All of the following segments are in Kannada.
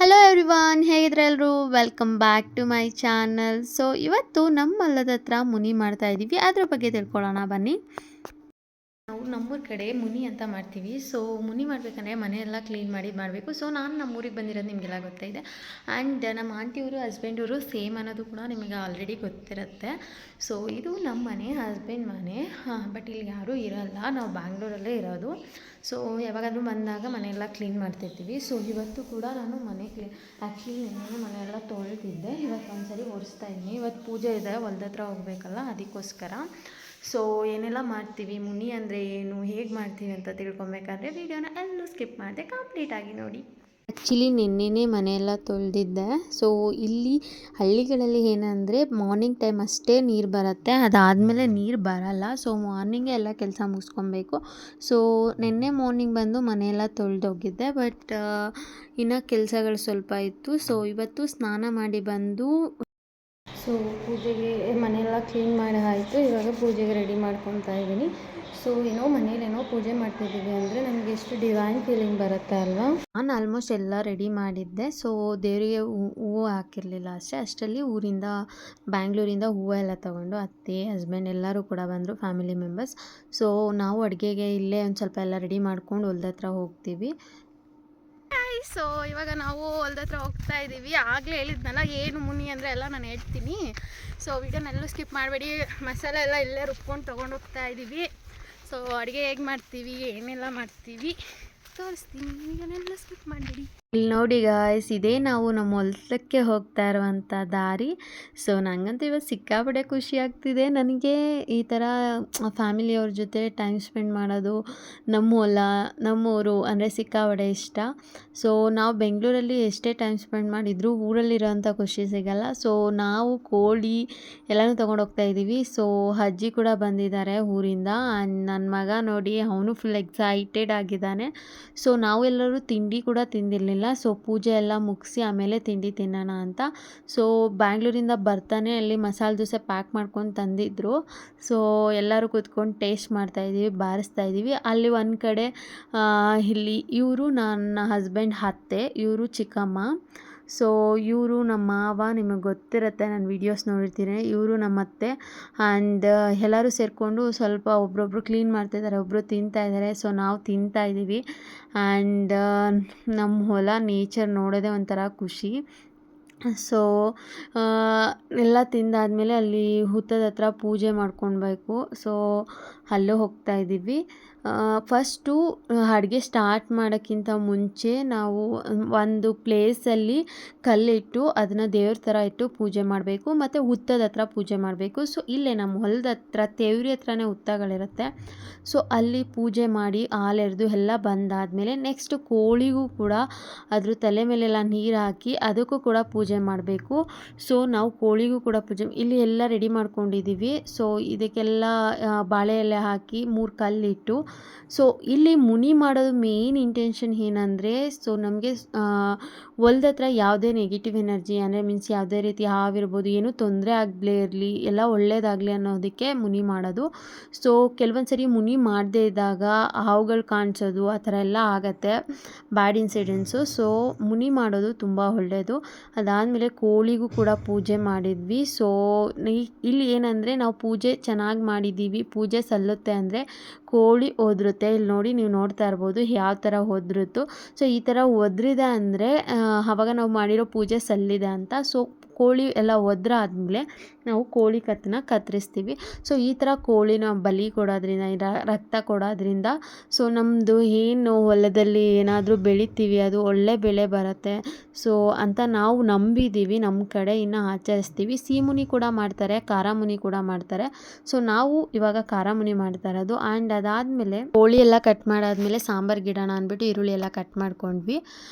ಹಲೋ ಎವ್ರಿವಾನ್, ಹೇಗಿದ್ರೆ ಎಲ್ಲರೂ welcome back to my channel. So ಇವತ್ತು ನಮ್ಮ ಹೊಲದ ಹತ್ರ ಮುನಿ ಮಾಡ್ತಾ ಇದ್ದೀವಿ, ಅದ್ರ ಬಗ್ಗೆ ತಿಳ್ಕೊಳ್ಳೋಣ ಬನ್ನಿ. ನಾವು ನಮ್ಮೂರ ಕಡೆ ಮುನಿ ಅಂತ ಮಾಡ್ತೀವಿ. ಸೊ ಮುನಿ ಮಾಡಬೇಕಂದ್ರೆ ಮನೆಯೆಲ್ಲ ಕ್ಲೀನ್ ಮಾಡಬೇಕು. ಸೊ ನಾನು ನಮ್ಮೂರಿಗೆ ಬಂದಿರೋದು ನಿಮಗೆಲ್ಲ ಗೊತ್ತಾಯಿದೆ. ಆ್ಯಂಡ್ ನಮ್ಮ ಆಂಟಿಯವರು ಹಸ್ಬೆಂಡವರು ಸೇಮ್ ಅನ್ನೋದು ಕೂಡ ನಿಮಗೆ ಆಲ್ರೆಡಿ ಗೊತ್ತಿರುತ್ತೆ. ಸೊ ಇದು ನಮ್ಮ ಮನೆ, ಹಸ್ಬೆಂಡ್ ಮನೆ. ಬಟ್ ಇಲ್ಲಿ ಯಾರೂ ಇರೋಲ್ಲ, ನಾವು ಬ್ಯಾಂಗ್ಳೂರಲ್ಲೇ ಇರೋದು. ಸೊ ಯಾವಾಗಾದರೂ ಬಂದಾಗ ಮನೆಯೆಲ್ಲ ಕ್ಲೀನ್ ಮಾಡ್ತಿರ್ತೀವಿ. ಸೊ ಇವತ್ತು ಕೂಡ ನಾನು ಮನೆ ಆ್ಯಕ್ಚುಲಿ ನಿನ್ನೆ ಮನೆಯೆಲ್ಲ ತೊಳೆದಿದ್ದೆ. ಇವತ್ತು ಒಂದ್ಸರಿ ಒರೆಸ್ತಾ ಇದ್ದೀನಿ. ಇವತ್ತು ಪೂಜೆ ಇದೆ, ಹೊಲ್ದ ಹತ್ರ ಹೋಗಬೇಕಲ್ಲ, ಅದಕ್ಕೋಸ್ಕರ. ಸೊ ಏನೆಲ್ಲ ಮಾಡ್ತೀವಿ, ಮುನಿ ಅಂದರೆ ಏನು, ಹೇಗೆ ಮಾಡ್ತೀವಿ ಅಂತ ತಿಳ್ಕೊಬೇಕಾದ್ರೆ ವಿಡಿಯೋನ ಎಲ್ಲೂ ಸ್ಕಿಪ್ ಮಾಡಿದೆ ಕಂಪ್ಲೀಟಾಗಿ ನೋಡಿ. ಆ್ಯಕ್ಚುಲಿ ನಿನ್ನೆನೇ ಮನೆಯೆಲ್ಲ ತೊಳೆದಿದ್ದೆ. ಸೊ ಇಲ್ಲಿ ಹಳ್ಳಿಗಳಲ್ಲಿ ಏನಂದರೆ ಮಾರ್ನಿಂಗ್ ಟೈಮ್ ಅಷ್ಟೇ ನೀರು ಬರುತ್ತೆ, ಅದಾದಮೇಲೆ ನೀರು ಬರಲ್ಲ. ಸೊ ಮಾರ್ನಿಂಗೇ ಎಲ್ಲ ಕೆಲಸ ಮುಗಿಸ್ಕೊಬೇಕು. ಸೊ ನಿನ್ನೆ ಮಾರ್ನಿಂಗ್ ಬಂದು ಮನೆಯೆಲ್ಲ ತೊಳೆದೋಗಿದ್ದೆ, ಬಟ್ ಇನ್ನೂ ಕೆಲಸಗಳು ಸ್ವಲ್ಪ ಇತ್ತು. ಸೊ ಇವತ್ತು ಸ್ನಾನ ಮಾಡಿ ಬಂದು ಸೊ ಪೂಜೆಗೆ ಮನೆಯೆಲ್ಲ ಕ್ಲೀನ್ ಮಾಡಿ ಆಯಿತು. ಇವಾಗ ಪೂಜೆಗೆ ರೆಡಿ ಮಾಡ್ಕೊತಾ ಇದ್ದೀನಿ. ಸೊ ಮನೇಲೇನೋ ಪೂಜೆ ಮಾಡ್ತಿದ್ದೀವಿ ಅಂದರೆ ನಮಗೆ ಎಷ್ಟು ಡಿವೈನ್ ಫೀಲಿಂಗ್ ಬರುತ್ತೆ ಅಲ್ವಾ. ನಾನು ಆಲ್ಮೋಸ್ಟ್ ಎಲ್ಲ ರೆಡಿ ಮಾಡಿದ್ದೆ. ಸೊ ದೇವರಿಗೆ ಹೂವು ಹಾಕಿರಲಿಲ್ಲ ಅಷ್ಟೇ. ಅಷ್ಟರಲ್ಲಿ ಊರಿಂದ ಬ್ಯಾಂಗ್ಳೂರಿಂದ ಹೂವು ಎಲ್ಲ ತೊಗೊಂಡು ಅತ್ತೆ, ಹಸ್ಬೆಂಡ್ ಎಲ್ಲರೂ ಕೂಡ ಬಂದರು, ಫ್ಯಾಮಿಲಿ ಮೆಂಬರ್ಸ್. ಸೊ ನಾವು ಅಡುಗೆಗೆ ಇಲ್ಲೇ ಒಂದು ಸ್ವಲ್ಪ ಎಲ್ಲ ರೆಡಿ ಮಾಡ್ಕೊಂಡು ಹೊಲ್ದ ಹತ್ರ ಹೋಗ್ತೀವಿ. ಸೊ ಇವಾಗ ನಾವು ಹೊಲ್ದ ಹತ್ರ ಹೋಗ್ತಾ ಇದ್ದೀವಿ. ಆಗಲೇ ಹೇಳಿದ್ನಲ್ಲ ಏನು ಮುನಿ ಅಂದರೆ ಎಲ್ಲ ನಾನು ಹೇಳ್ತೀನಿ. ಸೊ ವಿಡಿಯೋನೆಲ್ಲೂ ಸ್ಕಿಪ್ ಮಾಡಬೇಡಿ. ಮಸಾಲೆ ಎಲ್ಲ ಇಲ್ಲೇ ರುಬ್ಕೊಂಡು ತೊಗೊಂಡು ಹೋಗ್ತಾ ಇದ್ದೀವಿ. ಸೊ ಅಡುಗೆ ಹೇಗೆ ಮಾಡ್ತೀವಿ, ಏನೆಲ್ಲ ಮಾಡ್ತೀವಿ ತೋರಿಸ್ತೀನಿ. ವಿಡಿಯೋನೆಲ್ಲ ಸ್ಕಿಪ್ ಮಾಡಬೇಡಿ. ಇಲ್ಲಿ ನೋಡಿ ಗಾಯ್ಸ್, ಇದೇ ನಾವು ನಮ್ಮ ಹೊಲಕ್ಕೆ ಹೋಗ್ತಾ ಇರುವಂಥ ದಾರಿ. ಸೊ ನನಗಂತೂ ಇವತ್ತು ಸಿಕ್ಕಾಪಟ್ಟೆ ಖುಷಿ ಆಗ್ತಿದೆ. ನನಗೆ ಈ ಥರ ಫ್ಯಾಮಿಲಿಯವ್ರ ಜೊತೆ ಟೈಮ್ ಸ್ಪೆಂಡ್ ಮಾಡೋದು, ನಮ್ಮ ಹೊಲ ನಮ್ಮೂರು ಅಂದರೆ ಸಿಕ್ಕಾಪಟ್ಟೆ ಇಷ್ಟ. ಸೊ ನಾವು ಬೆಂಗಳೂರಲ್ಲಿ ಎಷ್ಟೇ ಟೈಮ್ ಸ್ಪೆಂಡ್ ಮಾಡಿದರೂ ಊರಲ್ಲಿರೋಂಥ ಖುಷಿ ಸಿಗಲ್ಲ. ಸೊ ನಾವು ಕೋಳಿ ಎಲ್ಲನೂ ತೊಗೊಂಡು ಹೋಗ್ತಾ ಇದ್ದೀವಿ. ಸೊ ಅಜ್ಜಿ ಕೂಡ ಬಂದಿದ್ದಾರೆ ಊರಿಂದ. ನನ್ನ ಮಗ ನೋಡಿ, ಅವನು ಫುಲ್ ಎಕ್ಸೈಟೆಡ್ ಆಗಿದ್ದಾನೆ. ಸೊ ನಾವೆಲ್ಲರೂ ತಿಂಡಿ ಕೂಡ ತಿಂದಿರಲಿಲ್ಲ. ಸೊ ಪೂಜೆ ಎಲ್ಲ ಮುಗಿಸಿ ಆಮೇಲೆ ತಿಂಡಿ ತಿನ್ನೋಣ ಅಂತ. ಸೊ ಬ್ಯಾಂಗ್ಳೂರಿಂದ ಬರ್ತಾನೆ ಅಲ್ಲಿ ಮಸಾಲೆ ದೋಸೆ ಪ್ಯಾಕ್ ಮಾಡ್ಕೊಂಡು ತಂದಿದ್ರು. ಸೊ ಎಲ್ಲರೂ ಕೂತ್ಕೊಂಡು ಟೇಸ್ಟ್ ಮಾಡ್ತಾಯಿದ್ದೀವಿ, ಬಾರಿಸ್ತಾ ಇದ್ದೀವಿ. ಅಲ್ಲಿ ಒಂದು ಕಡೆ ಇಲ್ಲಿ ಇವರು ನನ್ನ ಹಸ್ಬೆಂಡ್ ಅತ್ತೆ, ಇವರು ಚಿಕ್ಕಮ್ಮ. ಸೊ ಇವರು ನಮ್ಮ ಮಾವ, ನಿಮಗೆ ಗೊತ್ತಿರುತ್ತೆ, ನಾನು ವೀಡಿಯೋಸ್ ನೋಡಿರ್ತೀನಿ. ಇವರು ನಮ್ಮ ಅತ್ತೆ. ಆ್ಯಂಡ್ ಎಲ್ಲರೂ ಸೇರಿಕೊಂಡು ಸ್ವಲ್ಪ ಒಬ್ರೊಬ್ರು ಕ್ಲೀನ್ ಮಾಡ್ತಾಯಿದ್ದಾರೆ, ಒಬ್ಬರು ತಿಂತಾಯಿದ್ದಾರೆ. ಸೊ ನಾವು ತಿಂತಾಯಿದ್ದೀವಿ. ಆ್ಯಂಡ್ ನಮ್ಮ ಹೊಲ ನೇಚರ್ ನೋಡೋದೇ ಒಂಥರ ಖುಷಿ. ಸೊ ಎಲ್ಲ ತಿಂದಾದಮೇಲೆ ಅಲ್ಲಿ ಹುತ್ತದ ಹತ್ರ ಪೂಜೆ ಮಾಡ್ಕೊಳ್ಬೇಕು. ಸೊ ಅಲ್ಲೂ ಹೋಗ್ತಾ ಇದ್ದೀವಿ. ಫಸ್ಟು ಅಡುಗೆ ಸ್ಟಾರ್ಟ್ ಮಾಡೋಕ್ಕಿಂತ ಮುಂಚೆ ನಾವು ಒಂದು ಪ್ಲೇಸಲ್ಲಿ ಕಲ್ಲಿಟ್ಟು ಅದನ್ನು ದೇವ್ರ ಥರ ಇಟ್ಟು ಪೂಜೆ ಮಾಡಬೇಕು, ಮತ್ತು ಹುತ್ತದ ಹತ್ರ ಪೂಜೆ ಮಾಡಬೇಕು. ಸೊ ಇಲ್ಲೇ ನಮ್ಮ ಹೊಲದ ಹತ್ರ ತೇವ್ರಿ ಹತ್ರನೇ ಹುತ್ತಗಳಿರುತ್ತೆ. ಸೊ ಅಲ್ಲಿ ಪೂಜೆ ಮಾಡಿ ಹಾಲೆರೆದು ಎಲ್ಲ ಬಂದಾದಮೇಲೆ ನೆಕ್ಸ್ಟ್ ಕೋಳಿಗೂ ಕೂಡ ಅದ್ರ ತಲೆ ಮೇಲೆಲ್ಲ ನೀರು ಹಾಕಿ ಅದಕ್ಕೂ ಕೂಡ ಪೂಜೆ ಮಾಡಬೇಕು. ಸೊ ನಾವು ಕೋಳಿಗೂ ಕೂಡ ಪೂಜೆ ಇಲ್ಲಿ ಎಲ್ಲ ರೆಡಿ ಮಾಡ್ಕೊಂಡಿದ್ದೀವಿ. ಸೊ ಇದಕ್ಕೆಲ್ಲ ಬಾಳೆ ಎಲೆ ಹಾಕಿ 3 ಕಲ್ಲಿಟ್ಟು. ಸೊ ಇಲ್ಲಿ ಮುನಿ ಮಾಡೋದು ಮೇನ್ ಇಂಟೆನ್ಷನ್ ಏನಂದರೆ, ಸೊ ನಮಗೆ ಹೊಲ್ದ ಹತ್ರ ಯಾವುದೇ ನೆಗೆಟಿವ್ ಎನರ್ಜಿ ಅಂದರೆ ಮೀನ್ಸ್ ಯಾವುದೇ ರೀತಿ ಹಾವಿರ್ಬೋದು, ಏನೂ ತೊಂದರೆ ಆಗಲೇ ಇರಲಿ, ಎಲ್ಲ ಒಳ್ಳೆಯದಾಗಲಿ ಅನ್ನೋದಕ್ಕೆ ಮುನಿ ಮಾಡೋದು. ಸೊ ಕೆಲವೊಂದು ಸರಿ ಮುನಿ ಮಾಡದೇ ಇದ್ದಾಗ ಹಾವುಗಳು ಕಾಣಿಸೋದು ಆ ಥರ ಎಲ್ಲ ಆಗತ್ತೆ, ಬ್ಯಾಡ್ ಇನ್ಸಿಡೆನ್ಸು. ಸೊ ಮುನಿ ಮಾಡೋದು ತುಂಬ ಒಳ್ಳೆಯದು. ಅದಾದಮೇಲೆ ಕೋಳಿಗೂ ಕೂಡ ಪೂಜೆ ಮಾಡಿದ್ವಿ. ಸೊ ಇಲ್ಲಿ ಏನಂದರೆ ನಾವು ಪೂಜೆ ಚೆನ್ನಾಗಿ ಮಾಡಿದ್ದೀವಿ, ಪೂಜೆ ಸಲ್ಲುತ್ತೆ ಅಂದರೆ ಕೋಳಿ ಒದರುತ್ತೆ. ಇಲ್ಲಿ ನೋಡಿ, ನೀವು ನೋಡ್ತಾ ಇರ್ಬೋದು ಯಾವ ಥರ ಒದ್ರುತ್ತು. ಸೊ ಈ ಥರ ಒದ್ರಿದೆ ಅಂದರೆ ಆವಾಗ ನಾವು ಮಾಡಿರೋ ಪೂಜೆ ಸಲ್ಲಿದೆ ಅಂತ. ಸೊ ಕೋಳಿ ಎಲ್ಲ ಒದ್ರಾದ್ಮೇಲೆ ನಾವು ಕೋಳಿ ಕತ್ತನ್ನ ಕತ್ತರಿಸ್ತೀವಿ. ಸೊ ಈ ಥರ ಕೋಳಿನ ಬಲಿ ಕೊಡೋದ್ರಿಂದ, ರಕ್ತ ಕೊಡೋದ್ರಿಂದ ಸೊ ನಮ್ಮದು ಏನು ಹೊಲದಲ್ಲಿ ಏನಾದರೂ ಬೆಳಿತೀವಿ ಅದು ಒಳ್ಳೆ ಬೆಳೆ ಬರುತ್ತೆ. ಸೊ ಅಂತ ನಾವು ನಂಬಿದ್ದೀವಿ, ನಮ್ಮ ಕಡೆ ಇನ್ನು ಆಚರಿಸ್ತೀವಿ. ಸಿಹಿಮುನಿ ಕೂಡ ಮಾಡ್ತಾರೆ, ಖಾರ ಮುನಿ ಕೂಡ ಮಾಡ್ತಾರೆ. ಸೊ ನಾವು ಇವಾಗ ಖಾರ ಮುನಿ ಮಾಡ್ತಾ ಇರೋದು. ಆ್ಯಂಡ್ ಅದಾದಮೇಲೆ ಕೋಳಿ ಎಲ್ಲ ಕಟ್ ಮಾಡಾದ್ಮೇಲೆ ಸಾಂಬಾರು ಗಿಡಣ ಅಂದ್ಬಿಟ್ಟು ಈರುಳ್ಳಿ ಎಲ್ಲ ಕಟ್ ಮಾಡ್ಕೊಂಡ್ವಿ.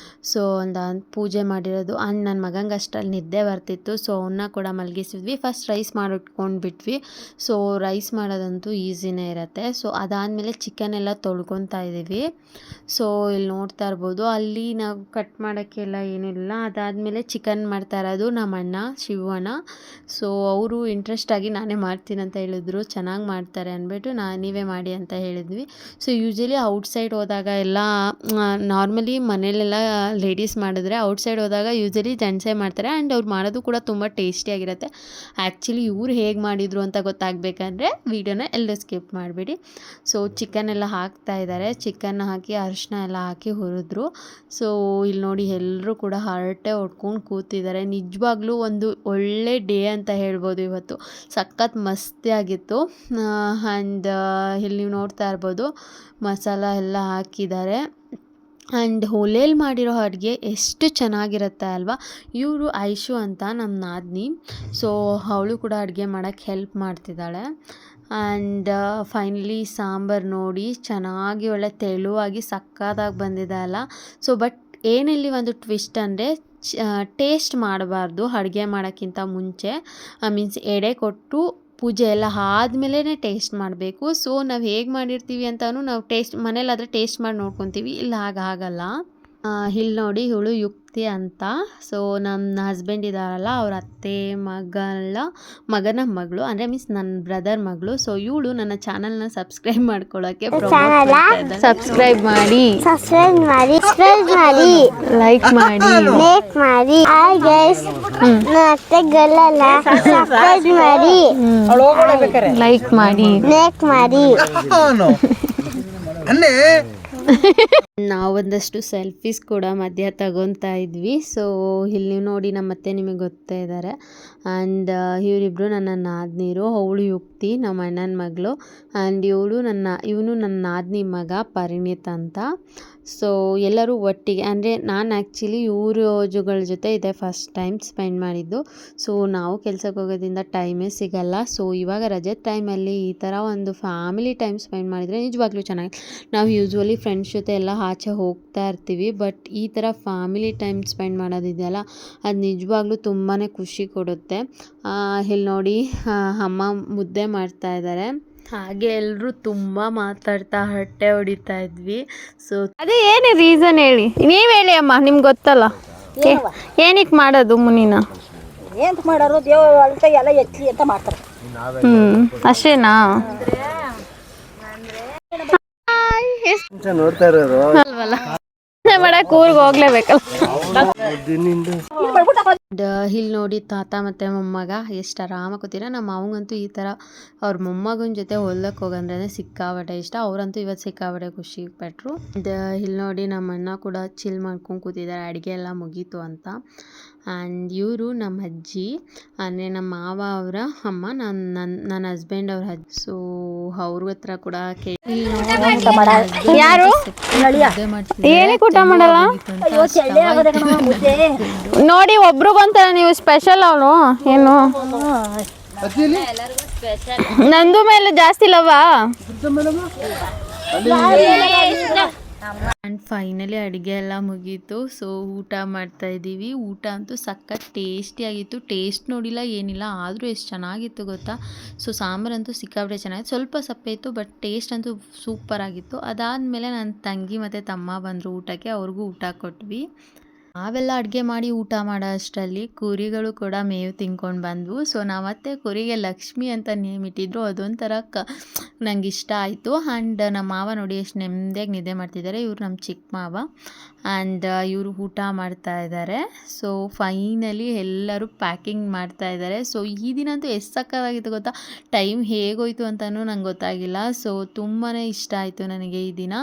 ಸೊ ಒಂದು ಪೂಜೆ ಮಾಡಿರೋದು. ಆ್ಯಂಡ್ ನನ್ನ ಮಗಂಗೆ ಅಷ್ಟರಲ್ಲಿ ನಿದ್ದೆ ಬರ್ತಿತ್ತು. ಮಾಡ್ತಿತ್ತು. ಸೊ ಅವನ್ನ ಕೂಡ ಮಲಗಿಸಿದ್ವಿ. ಫಸ್ಟ್ ರೈಸ್ ಮಾಡಿಟ್ಕೊಂಡ್ಬಿಟ್ವಿ. ಸೊ ರೈಸ್ ಮಾಡೋದಂತೂ ಈಸಿನೇ ಇರುತ್ತೆ. ಸೊ ಅದಾದಮೇಲೆ ಚಿಕನ್ ಎಲ್ಲ ತೊಳ್ಕೊತಾ ಇದ್ದೀವಿ. ಸೊ ಇಲ್ಲಿ ನೋಡ್ತಾ ಇರ್ಬೋದು, ಅಲ್ಲಿ ನಾವು ಕಟ್ ಮಾಡೋಕ್ಕೆಲ್ಲ ಏನಿಲ್ಲ. ಅದಾದಮೇಲೆ ಚಿಕನ್ ಮಾಡ್ತಾ ಇರೋದು ನಮ್ಮ ಅಣ್ಣ ಶಿವಣ್ಣ. ಸೊ ಅವರು ಇಂಟ್ರೆಸ್ಟಾಗಿ ನಾನೇ ಮಾಡ್ತೀನಿ ಅಂತ ಹೇಳಿದ್ರು. ಚೆನ್ನಾಗಿ ಮಾಡ್ತಾರೆ ಅಂದ್ಬಿಟ್ಟು ನೀವೇ ಮಾಡಿ ಅಂತ ಹೇಳಿದ್ವಿ. ಸೊ ಯೂಶ್ವಲಿ ಔಟ್ಸೈಡ್ ಹೋದಾಗ ಎಲ್ಲ ನಾರ್ಮಲಿ ಮನೇಲೆಲ್ಲ ಲೇಡೀಸ್ ಮಾಡಿದ್ರೆ ಔಟ್ಸೈಡ್ ಹೋದಾಗ ಯೂಶ್ವಲಿ ಜೆಂಟ್ಸೇ ಮಾಡ್ತಾರೆ. ಆ್ಯಂಡ್ ಅವ್ರು ಮಾಡೋದು ಕೂಡ ತುಂಬ ಟೇಸ್ಟಿಯಾಗಿರುತ್ತೆ. ಆ್ಯಕ್ಚುಲಿ ಇವ್ರು ಹೇಗೆ ಮಾಡಿದರು ಅಂತ ಗೊತ್ತಾಗಬೇಕಂದ್ರೆ ವೀಡಿಯೋನ ಎಲ್ಲೂ ಸ್ಕಿಪ್ ಮಾಡಿಬಿಡಿ. ಸೊ ಚಿಕನ್ ಎಲ್ಲ ಹಾಕ್ತಾ ಇದ್ದಾರೆ. ಚಿಕನ್ ಹಾಕಿ ಅರಿಶಿನ ಎಲ್ಲ ಹಾಕಿ ಹುರಿದ್ರು. ಸೊ ಇಲ್ಲಿ ನೋಡಿ ಎಲ್ಲರೂ ಕೂಡ ಹರಟೆ ಹೊಡ್ಕೊಂಡು ಕೂತಿದ್ದಾರೆ. ನಿಜವಾಗ್ಲೂ ಒಂದು ಒಳ್ಳೆ ಡೇ ಅಂತ ಹೇಳ್ಬೋದು ಇವತ್ತು. ಸಖತ್ ಮಸ್ತಿಯಾಗಿತ್ತು. ಆ್ಯಂಡ್ ಇಲ್ಲಿ ನೀವು ನೋಡ್ತಾ ಇರ್ಬೋದು ಮಸಾಲ ಎಲ್ಲ ಹಾಕಿದ್ದಾರೆ. ಆ್ಯಂಡ್ ಒಲೆಯಲ್ಲಿ ಮಾಡಿರೋ ಅಡುಗೆ ಎಷ್ಟು ಚೆನ್ನಾಗಿರುತ್ತೆ ಅಲ್ವಾ. ಇವರು ಐಶು ಅಂತ ನಮ್ಮ ನಾದಿನಿ. ಸೊ ಅವಳು ಕೂಡ ಅಡುಗೆ ಮಾಡೋಕ್ಕೆ ಹೆಲ್ಪ್ ಮಾಡ್ತಿದ್ದಾಳೆ. ಆ್ಯಂಡ್ ಫೈನಲಿ ಸಾಂಬಾರು ನೋಡಿ ಚೆನ್ನಾಗಿ ಒಳ್ಳೆ ತೆಳುವಾಗಿ ಸಕ್ಕತ್ತಾಗಿ ಬಂದಿದೆ ಅಲ್ಲ. ಸೊ ಬಟ್ ಏನಿಲ್ಲಿ ಒಂದು ಟ್ವಿಸ್ಟ್ ಅಂದರೆ ಟೇಸ್ಟ್ ಮಾಡಬಾರ್ದು ಅಡುಗೆ ಮಾಡೋಕ್ಕಿಂತ ಮುಂಚೆ. ಮೀನ್ಸ್ ಎಡೆ ಕೊಟ್ಟು ಪೂಜೆ ಎಲ್ಲ ಆದಮೇಲೆ ಟೇಸ್ಟ್ ಮಾಡಬೇಕು. ಸೊ ನಾವು ಹೇಗೆ ಮಾಡಿರ್ತೀವಿ ಅಂತಲೂ ನಾವು ಮನೇಲಾದರೆ ಟೇಸ್ಟ್ ಮಾಡಿ ನೋಡ್ಕೊತೀವಿ. ಇಲ್ಲಿ ಹಾಗಾಗಲ್ಲ. ಇಲ್ಲಿ ನೋಡಿ ಇವಳು ಯುಕ್ತಿ ಅಂತ. ಸೊ ನನ್ನ ಹಸ್ಬೆಂಡ್ ಇದ್ದಾರಲ್ಲ ಅವ್ರ ಅತ್ತೆ ಮಗನ ಮಗಳು, ಅಂದರೆ ಮೀನ್ಸ್ ನನ್ನ ಬ್ರದರ್ ಮಗಳು. ಸೊ ಇವಳು ನನ್ನ ಚಾನಲ್ನ ಸಬ್ಸ್ಕ್ರೈಬ್ ಮಾಡ್ಕೊಳ್ಳೋಕ್ಕೆ ಸಬ್ಸ್ಕ್ರೈಬ್ ಮಾಡಿ ಲೈಕ್ ಮಾಡಿ ಲೈಕ್ ಮಾಡಿ ನಾವೊಂದಷ್ಟು ಸೆಲ್ಫೀಸ್ ಕೂಡ ಮಧ್ಯ ತಗೊತಾ ಇದ್ವಿ. ಸೊ ಇಲ್ಲಿ ನೀವು ನೋಡಿ ನಮ್ಮ ಅತ್ತೆ ನಿಮಗೆ ಗೊತ್ತೇ ಇದ್ದಾರೆ. ಆ್ಯಂಡ್ ಇವರಿಬ್ಬರು ನನ್ನ ನಾದಿನಿರು. ಅವಳು ಯುಕ್ತಿ ನಮ್ಮ ಅಣ್ಣನ ಮಗಳು. ಆ್ಯಂಡ್ ಇವನು ನನ್ನ ನಾದಿನಿ ಮಗ ಪರಿಣಿತ್ ಅಂತ. ಸೊ ಎಲ್ಲರೂ ಒಟ್ಟಿಗೆ, ಅಂದರೆ ನಾನು ಆ್ಯಕ್ಚುಲಿ ಇವ್ರ ಜೊತೆ ಇದೆ ಫಸ್ಟ್ ಟೈಮ್ ಸ್ಪೆಂಡ್ ಮಾಡಿದ್ದು. ಸೊ ನಾವು ಕೆಲ್ಸಕ್ಕೆ ಹೋಗೋದ್ರಿಂದ ಟೈಮೇ ಸಿಗಲ್ಲ. ಸೊ ಇವಾಗ ರಜೆ ಟೈಮಲ್ಲಿ ಈ ಥರ ಒಂದು ಫ್ಯಾಮಿಲಿ ಟೈಮ್ ಸ್ಪೆಂಡ್ ಮಾಡಿದರೆ ನಿಜವಾಗ್ಲೂ ಚೆನ್ನಾಗಿ. ನಾವು ಯೂಶ್ವಲಿ ಫ್ರೆಂಡ್ಸ್ ಜೊತೆ ಎಲ್ಲ ಆಚೆ ಹೋಗ್ತಾ ಇರ್ತೀವಿ. ಬಟ್ ಈ ಥರ ಫ್ಯಾಮಿಲಿ ಟೈಮ್ ಸ್ಪೆಂಡ್ ಮಾಡೋದಿದೆಯಲ್ಲ, ಅದು ನಿಜವಾಗ್ಲೂ ತುಂಬಾ ಖುಷಿ ಕೊಡುತ್ತೆ. ಇಲ್ಲಿ ನೋಡಿ ಅಮ್ಮ ಮುದ್ದೆ ಮಾಡ್ತಾ ಇದ್ದಾರೆ. ಹಾಗೆ ಎಲ್ಲರೂ ತುಂಬ ಮಾತಾಡ್ತಾ ಹರಟೆ ಹೊಡಿತಾ ಇದ್ವಿ. ಸೊ ಅದೇ ಏನು ರೀಸನ್ ಹೇಳಿ, ನೀವು ಹೇಳಿ ಅಮ್ಮ, ನಿಮ್ಗೆ ಗೊತ್ತಲ್ಲ ಏನಕ್ಕೆ ಮಾಡೋದು ಮುನಿನ? ಏನು ಮಾಡೋರು ದೇವ್ರ ಅಂತ ಎಲ್ಲ ಎಚ್ಚಿ ಅಂತ ಮಾಡ್ತಾರೆ. ಅಷ್ಟೇನಾ? ನೋಡ್ತಾ ಇರೋರು ಅಲ್ವಲ್ಲ, ಮಾಡಕ್ಕೆ ಊರಿಗೆ ಹೋಗ್ಲೇಬೇಕಲ್ಲ. ಇಲ್ಲಿ ನೋಡಿ ತಾತ ಮತ್ತು ಮೊಮ್ಮಗ ಎಷ್ಟು ಆರಾಮಾಗಿ ಕೂತೀರ. ನಮ್ಮ ಮಾವಂಗಂತೂ ಈ ಥರ ಅವ್ರ ಮೊಮ್ಮಗನ ಜೊತೆ ಹೊಲಕ್ಕೆ ಹೋಗಂದ್ರೆ ಸಿಕ್ಕಾಬಟ್ಟೆ ಇಷ್ಟ. ಅವರಂತೂ ಇವತ್ತು ಸಿಕ್ಕಾಬಟ್ಟೆ ಖುಷಿ ಪಟ್ಟರು. ಇಲ್ಲಿ ನೋಡಿ ನಮ್ಮ ಅಣ್ಣ ಕೂಡ ಚಿಲ್ ಮಾಡ್ಕೊಂಡು ಕೂತಿದ್ದಾರೆ, ಅಡುಗೆ ಎಲ್ಲ ಮುಗೀತು ಅಂತ. ಆ್ಯಂಡ್ ಇವರು ನಮ್ಮ ಅಜ್ಜಿ, ಅಂದರೆ ನಮ್ಮ ಮಾವ ಅವರ ಅಮ್ಮ, ನನ್ನ ಹಸ್ಬೆಂಡ್ ಅವ್ರ ಅಜ್ಜಿ. ಸೊ ಅವ್ರ ಹತ್ರ ಕೂಡ ಯಾರು ಏನಕ್ಕೆ ಊಟ ಮಾಡಲ್ಲ ನೋಡಿ, ಒಬ್ರಿಗೊಂಥರ ನೀವು ಸ್ಪೆಷಲ್. ಅವನು ಏನು ನಂದು ಮೇಲೆ ಜಾಸ್ತಿ ಲವಾ. ಆ್ಯಂಡ್ ಫೈನಲಿ ಅಡುಗೆ ಎಲ್ಲ ಮುಗೀತು. ಸೊ ಊಟ ಮಾಡ್ತಾಯಿದ್ದೀವಿ. ಊಟ ಅಂತೂ ಸಖತ್ ಟೇಸ್ಟಿಯಾಗಿತ್ತು. ಟೇಸ್ಟ್ ನೋಡಿಲ್ಲ ಏನಿಲ್ಲ, ಆದರೂ ಎಷ್ಟು ಚೆನ್ನಾಗಿತ್ತು ಗೊತ್ತಾ. ಸೊ ಸಾಂಬಾರಂತೂ ಸಿಕ್ಕಾಬಿಟ್ಟೆ ಚೆನ್ನಾಗಿತ್ತು. ಸ್ವಲ್ಪ ಸಪ್ಪೆ ಇತ್ತು, ಬಟ್ ಟೇಸ್ಟ್ ಅಂತೂ ಸೂಪರಾಗಿತ್ತು. ಅದಾದಮೇಲೆ ನನ್ನ ತಂಗಿ ಮತ್ತು ತಮ್ಮ ಬಂದರು ಊಟಕ್ಕೆ, ಅವ್ರಿಗೂ ಊಟ ಕೊಟ್ವಿ. ನಾವೆಲ್ಲ ಅಡುಗೆ ಮಾಡಿ ಊಟ ಮಾಡೋ ಅಷ್ಟರಲ್ಲಿ ಕುರಿಗಳು ಕೂಡ ಮೇವು ತಿನ್ಕೊಂಡು ಬಂದವು. ಸೊ ನಾವತ್ತೆ ಕುರಿಗೆ ಲಕ್ಷ್ಮಿ ಅಂತ ನೇಮ್ ಇಟ್ಟಿದ್ರು. ಅದೊಂಥರ ನಂಗೆ ಇಷ್ಟ ಆಯಿತು. ಆ್ಯಂಡ್ ನಮ್ಮ ಮಾವ ನೋಡಿ ಎಷ್ಟು ನೆಮ್ಮದಿಯಾಗಿ ನಿದ್ದೆ ಮಾಡ್ತಿದ್ದಾರೆ. ಇವರು ನಮ್ಮ ಚಿಕ್ಕ ಮಾವ. ಆ್ಯಂಡ್ ಇವರು ಊಟ ಮಾಡ್ತಾ ಇದ್ದಾರೆ. ಸೊ ಫೈನಲಿ ಎಲ್ಲರೂ ಪ್ಯಾಕಿಂಗ್ ಮಾಡ್ತಾ ಇದ್ದಾರೆ. ಸೊ ಈ ದಿನ ಅಂತೂ ಎಷ್ಟು ಸಕ್ಕತ್ತಾಗಿತ್ತು ಗೊತ್ತಾ. ಟೈಮ್ ಹೇಗೋಯ್ತು ಅಂತಲೂ ನಂಗೆ ಗೊತ್ತಾಗಿಲ್ಲ. ಸೊ ತುಂಬಾ ಇಷ್ಟ ಆಯಿತು ನನಗೆ ಈ ದಿನ.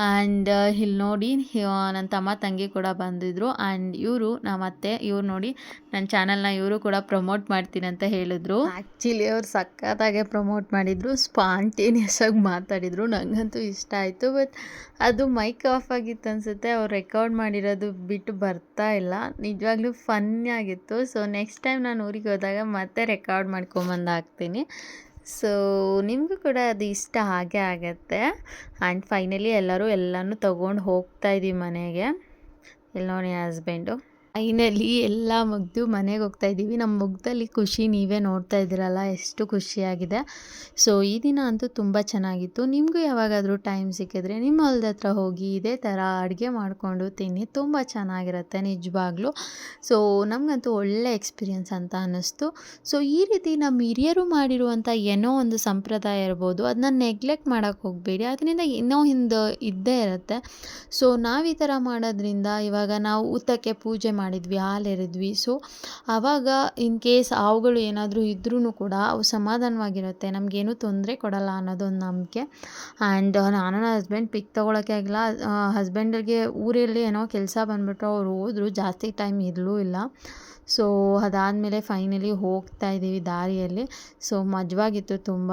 ಆ್ಯಂಡ್ ಇಲ್ಲಿ ನೋಡಿ ನನ್ನ ತಮ್ಮ ತಂಗಿ ಕೂಡ ಬಂದಿದ್ರು. ಆ್ಯಂಡ್ ಇವರು ನಮ್ಮತ್ತೆ, ಇವ್ರು ನೋಡಿ ನನ್ನ ಚಾನಲ್ನ ಇವರು ಕೂಡ ಪ್ರಮೋಟ್ ಮಾಡ್ತೀನಿ ಅಂತ ಹೇಳಿದ್ರು. ಆ್ಯಕ್ಚುಲಿ ಅವ್ರು ಸಖತ್ತಾಗೆ ಪ್ರಮೋಟ್ ಮಾಡಿದರು, ಸ್ಪಾಂಟೇನಿಯಸ್ ಆಗಿ ಮಾತಾಡಿದರು. ನನಗಂತೂ ಇಷ್ಟ ಆಯಿತು. ಬಟ್ ಅದು ಮೈಕ್ ಆಫ್ ಆಗಿತ್ತು ಅನಿಸುತ್ತೆ, ಅವ್ರು ರೆಕಾರ್ಡ್ ಮಾಡಿರೋದು ಬಿಟ್ಟು ಬರ್ತಾ ಇಲ್ಲ. ನಿಜವಾಗ್ಲೂ ಫನ್ನಿ ಆಗಿತ್ತು. ಸೊ ನೆಕ್ಸ್ಟ್ ಟೈಮ್ ನಾನು ಊರಿಗೆ ಹೋದಾಗ ಮತ್ತೆ ರೆಕಾರ್ಡ್ ಮಾಡ್ಕೊಂಬಂದು ಹಾಕ್ತೀನಿ. ಸೊ ನಿಮಗೂ ಕೂಡ ಅದು ಇಷ್ಟ ಹಾಗೆ ಆಗುತ್ತೆ. ಆ್ಯಂಡ್ ಫೈನಲಿ ಎಲ್ಲನೂ ತೊಗೊಂಡು ಹೋಗ್ತಾಯಿದ್ದೀವಿ ಮನೆಗೆ. ಇಲ್ಲಿ ನೋಡಿ ಹಸ್ಬೆಂಡು. ಫೈನಲಿ ಎಲ್ಲ ಮುಗಿದು ಮನೆಗೆ ಹೋಗ್ತಾ ಇದ್ದೀವಿ. ನಮ್ಮ ಮುಖದಲ್ಲಿ ಖುಷಿ ನೀವೇ ನೋಡ್ತಾ ಇದ್ದೀರಲ್ಲ, ಎಷ್ಟು ಖುಷಿಯಾಗಿದೆ. ಸೊ ಈ ದಿನ ಅಂತೂ ತುಂಬ ಚೆನ್ನಾಗಿತ್ತು. ನಿಮಗೂ ಯಾವಾಗಾದರೂ ಟೈಮ್ ಸಿಕ್ಕಿದ್ರೆ ನಿಮ್ಮ ಹೊಲದ ಹತ್ರ ಹೋಗಿ ಇದೇ ಥರ ಅಡುಗೆ ಮಾಡಿಕೊಂಡು ತಿನ್ನಿ, ತುಂಬ ಚೆನ್ನಾಗಿರುತ್ತೆ ನಿಜವಾಗ್ಲೂ. ಸೊ ನಮಗಂತೂ ಒಳ್ಳೆ ಎಕ್ಸ್ಪೀರಿಯನ್ಸ್ ಅಂತ ಅನ್ನಿಸ್ತು. ಸೊ ಈ ರೀತಿ ನಮ್ಮ ಹಿರಿಯರು ಮಾಡಿರುವಂಥ ಏನೋ ಒಂದು ಸಂಪ್ರದಾಯ ಇರ್ಬೋದು, ಅದನ್ನ ನೆಗ್ಲೆಕ್ಟ್ ಮಾಡೋಕ್ಕೆ ಹೋಗಬೇಡಿ. ಅದರಿಂದ ಏನೋ ಹಿಂದೆ ಇದ್ದೇ ಇರುತ್ತೆ. ಸೊ ನಾವು ಈ ಥರ ಮಾಡೋದ್ರಿಂದ ಇವಾಗ ನಾವು ಊತಕ್ಕೆ ಪೂಜೆ ಮಾಡಿದ್ವಿ, ಹಾಲು ಎರೆದ್ವಿ. ಸೊ ಆವಾಗ ಇನ್ ಕೇಸ್ ಹಾವುಗಳು ಏನಾದರೂ ಇದ್ರೂ ಕೂಡ ಅವು ಸಮಾಧಾನವಾಗಿರುತ್ತೆ, ನಮಗೇನು ತೊಂದರೆ ಕೊಡಲ್ಲ ಅನ್ನೋದೊಂದು ನಂಬಿಕೆ. ಆ್ಯಂಡ್ ನಾನು ನನ್ನ ಹಸ್ಬೆಂಡ್ ಪಿಕ್ ತೊಗೊಳಕ್ಕೆ ಆಗಿಲ್ಲ. ಹಸ್ಬೆಂಡಿಗೆ ಊರಲ್ಲಿ ಏನೋ ಕೆಲಸ ಬಂದುಬಿಟ್ಟು ಅವ್ರು ಹೋದರು, ಜಾಸ್ತಿ ಟೈಮ್ ಇರಲೂ ಇಲ್ಲ. ಸೊ ಅದಾದಮೇಲೆ ಫೈನಲಿ ಹೋಗ್ತಾ ಇದ್ದೀವಿ ದಾರಿಯಲ್ಲಿ. ಸೊ ಮಜವಾಗಿತ್ತು ತುಂಬ.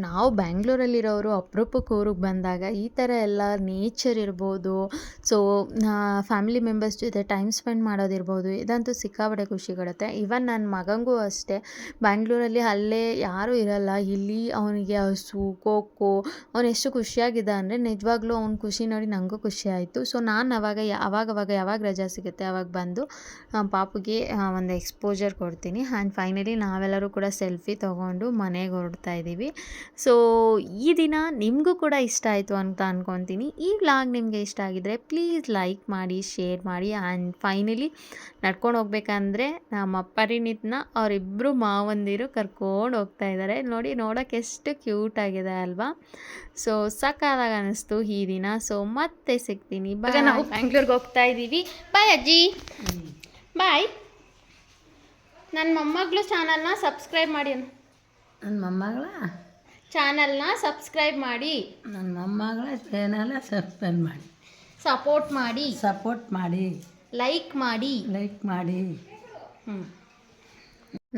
ನಾವು ಬ್ಯಾಂಗ್ಳೂರಲ್ಲಿರೋರು ಅಪರೂಪಕ್ಕೆ ಊರಿಗೆ ಬಂದಾಗ ಈ ಥರ ಎಲ್ಲ ನೇಚರ್ ಇರ್ಬೋದು, ಸೊ ಫ್ಯಾಮಿಲಿ ಮೆಂಬರ್ಸ್ ಜೊತೆ ಟೈಮ್ ಸ್ಪೆಂಡ್ ಮಾಡೋದಿರ್ಬೋದು, ಇದಂತೂ ಸಿಕ್ಕಾಪಟ್ಟೆ ಖುಷಿ ಕೊಡುತ್ತೆ. ಈವನ್ ನನ್ನ ಮಗನಿಗೂ ಅಷ್ಟೇ, ಬ್ಯಾಂಗ್ಳೂರಲ್ಲಿ ಅಲ್ಲೇ ಯಾರೂ ಇರಲ್ಲ, ಇಲ್ಲಿ ಅವನಿಗೆ ಹಸು ಕೋಕೋ ಅವನು ಎಷ್ಟು ಖುಷಿಯಾಗಿದೆ ಅಂದರೆ ನಿಜವಾಗ್ಲೂ ಅವ್ನ ಖುಷಿ ನೋಡಿ ನನಗೂ ಖುಷಿ ಆಯಿತು. ಸೊ ನಾನು ಯಾವಾಗ ರಜಾ ಸಿಗುತ್ತೆ ಅವಾಗ ಬಂದು ಪಾಪುಗೆ ಒಂದು ಎಕ್ಸ್ಪೋಜರ್ ಕೊಡ್ತೀನಿ. ಆ್ಯಂಡ್ ಫೈನಲಿ ನಾವೆಲ್ಲರೂ ಕೂಡ ಸೆಲ್ಫಿ ತೊಗೊಂಡು ಮನೆಗೆ ಹೊರಡ್ತಾ ಇದ್ದೀವಿ. ಸೊ ಈ ದಿನ ನಿಮಗೂ ಕೂಡ ಇಷ್ಟ ಆಯಿತು ಅಂತ ಅಂದ್ಕೊತೀನಿ. ಈ ವ್ಲಾಗ್ ನಿಮಗೆ ಇಷ್ಟ ಆಗಿದ್ದರೆ ಪ್ಲೀಸ್ ಲೈಕ್ ಮಾಡಿ, ಶೇರ್ ಮಾಡಿ. ಆ್ಯಂಡ್ ಫೈನಲಿ ನಡ್ಕೊಂಡು ಹೋಗ್ಬೇಕಂದ್ರೆ ನಮ್ಮ ಪರಿಣಿತನ ಅವರಿಬ್ಬರು ಮಾವಂದಿರು ಕರ್ಕೊಂಡು ಹೋಗ್ತಾ ಇದ್ದಾರೆ. ನೋಡಿ, ನೋಡೋಕ್ಕೆ ಎಷ್ಟು ಕ್ಯೂಟ್ ಆಗಿದೆ ಅಲ್ವಾ? ಸೊ ಸಕ್ಕತ್ತಾಗಿ ಅನ್ನಿಸ್ತು ಈ ದಿನ. ಸೊ ಮತ್ತೆ ಸಿಗ್ತೀನಿ. ಇವಾಗ ನಾವು ಬ್ಯಾಂಗ್ಳೂರ್ಗೆ ಹೋಗ್ತಾ ಇದ್ದೀವಿ. ಬಾಯ್ ಅಜ್ಜಿ, ಬಾಯ್. ನನ್ನ ಮೊಮ್ಮಗಳು ಚಾನಲ್ನ ಸಬ್ಸ್ಕ್ರೈಬ್ ಮಾಡಿ. ನನ್ನ ಮೊಮ್ಮಗಳ ಚಾನಲ್ನ ಸಬ್ಸ್ಕ್ರೈಬ್ ಮಾಡಿ, ನನ್ನ ಮೊಮ್ಮಗಳ ಚಾನಲ್ ಸಬ್ಸ್ಕ್ರೈಬ್ ಮಾಡಿ, ಸಪೋರ್ಟ್ ಮಾಡಿ, ಲೈಕ್ ಮಾಡಿ.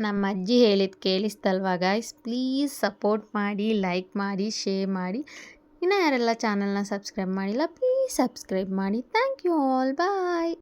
ನಮ್ಮ ಅಜ್ಜಿ ಹೇಳಿದ್ದು ಕೇಳಿಸ್ತಲ್ವಾ ಗಾಯ್ಸ್? ಪ್ಲೀಸ್ ಸಪೋರ್ಟ್ ಮಾಡಿ, ಲೈಕ್ ಮಾಡಿ, ಶೇರ್ ಮಾಡಿ. ಇನ್ನು ಯಾರೆಲ್ಲ ಚಾನಲ್ನ ಸಬ್ಸ್ಕ್ರೈಬ್ ಮಾಡಿಲ್ಲ ಪ್ಲೀಸ್ ಸಬ್ಸ್ಕ್ರೈಬ್ ಮಾಡಿ. Thank you all, bye.